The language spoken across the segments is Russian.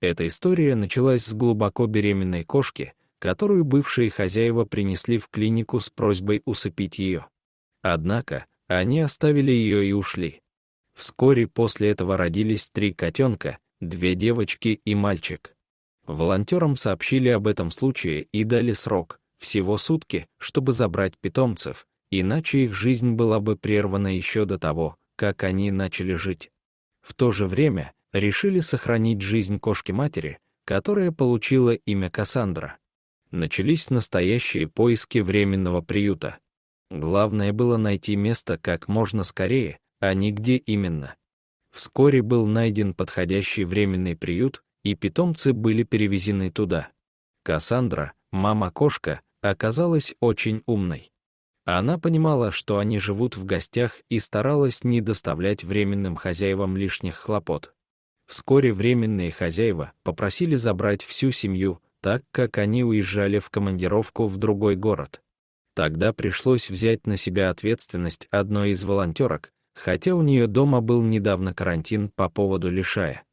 Эта история началась с глубоко беременной кошки, которую бывшие хозяева принесли в клинику с просьбой усыпить ее. Однако, они оставили ее и ушли. Вскоре после этого родились 3 котенка, 2 девочки и мальчик. Волонтерам сообщили об этом случае и дали срок, всего сутки, чтобы забрать питомцев, иначе их жизнь была бы прервана еще до того, как они начали жить. В то же время решили сохранить жизнь кошки-матери, которая получила имя Кассандра. Начались настоящие поиски временного приюта. Главное было найти место как можно скорее, а не где именно. Вскоре был найден подходящий временный приют, и питомцы были перевезены туда. Кассандра, мама-кошка, оказалась очень умной. Она понимала, что они живут в гостях, и старалась не доставлять временным хозяевам лишних хлопот. Вскоре временные хозяева попросили забрать всю семью, так как они уезжали в командировку в другой город. Тогда пришлось взять на себя ответственность одной из волонтерок, хотя у нее дома был недавно карантин по поводу лишая.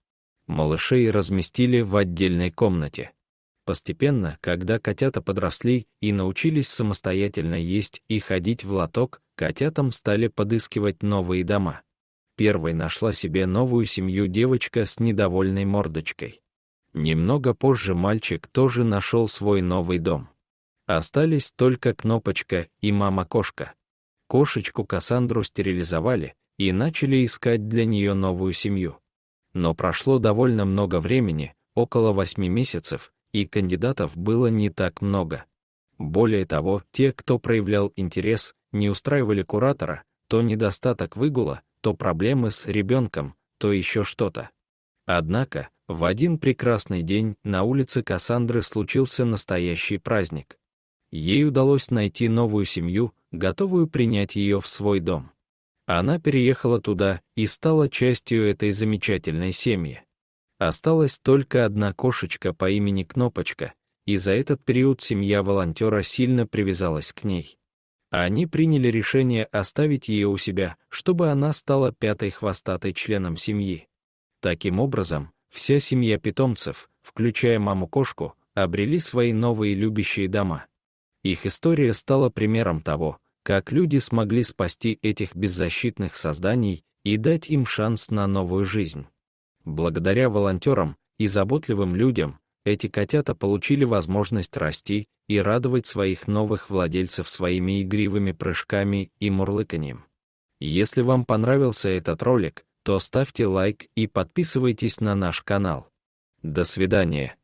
Малышей разместили в отдельной комнате. Постепенно, когда котята подросли и научились самостоятельно есть и ходить в лоток, котятам стали подыскивать новые дома. Первой нашла себе новую семью девочка с недовольной мордочкой. Немного позже мальчик тоже нашел свой новый дом. Остались только Кнопочка и мама-кошка. Кошечку Кассандру стерилизовали и начали искать для нее новую семью. Но прошло довольно много времени, около 8 месяцев, и кандидатов было не так много. Более того, те, кто проявлял интерес, не устраивали куратора, то недостаток выгула, то проблемы с ребенком, то еще что-то. Однако, в один прекрасный день на улице Кассандры случился настоящий праздник. Ей удалось найти новую семью, готовую принять ее в свой дом. Она переехала туда и стала частью этой замечательной семьи. Осталась только одна кошечка по имени Кнопочка, и за этот период семья волонтера сильно привязалась к ней. Они приняли решение оставить ее у себя, чтобы она стала 5-й хвостатой членом семьи. Таким образом, вся семья питомцев, включая маму-кошку, обрели свои новые любящие дома. Их история стала примером того, как люди смогли спасти этих беззащитных созданий и дать им шанс на новую жизнь. Благодаря волонтерам и заботливым людям, эти котята получили возможность расти и радовать своих новых владельцев своими игривыми прыжками и мурлыканьем. Если вам понравился этот ролик, то ставьте лайк и подписывайтесь на наш канал. До свидания.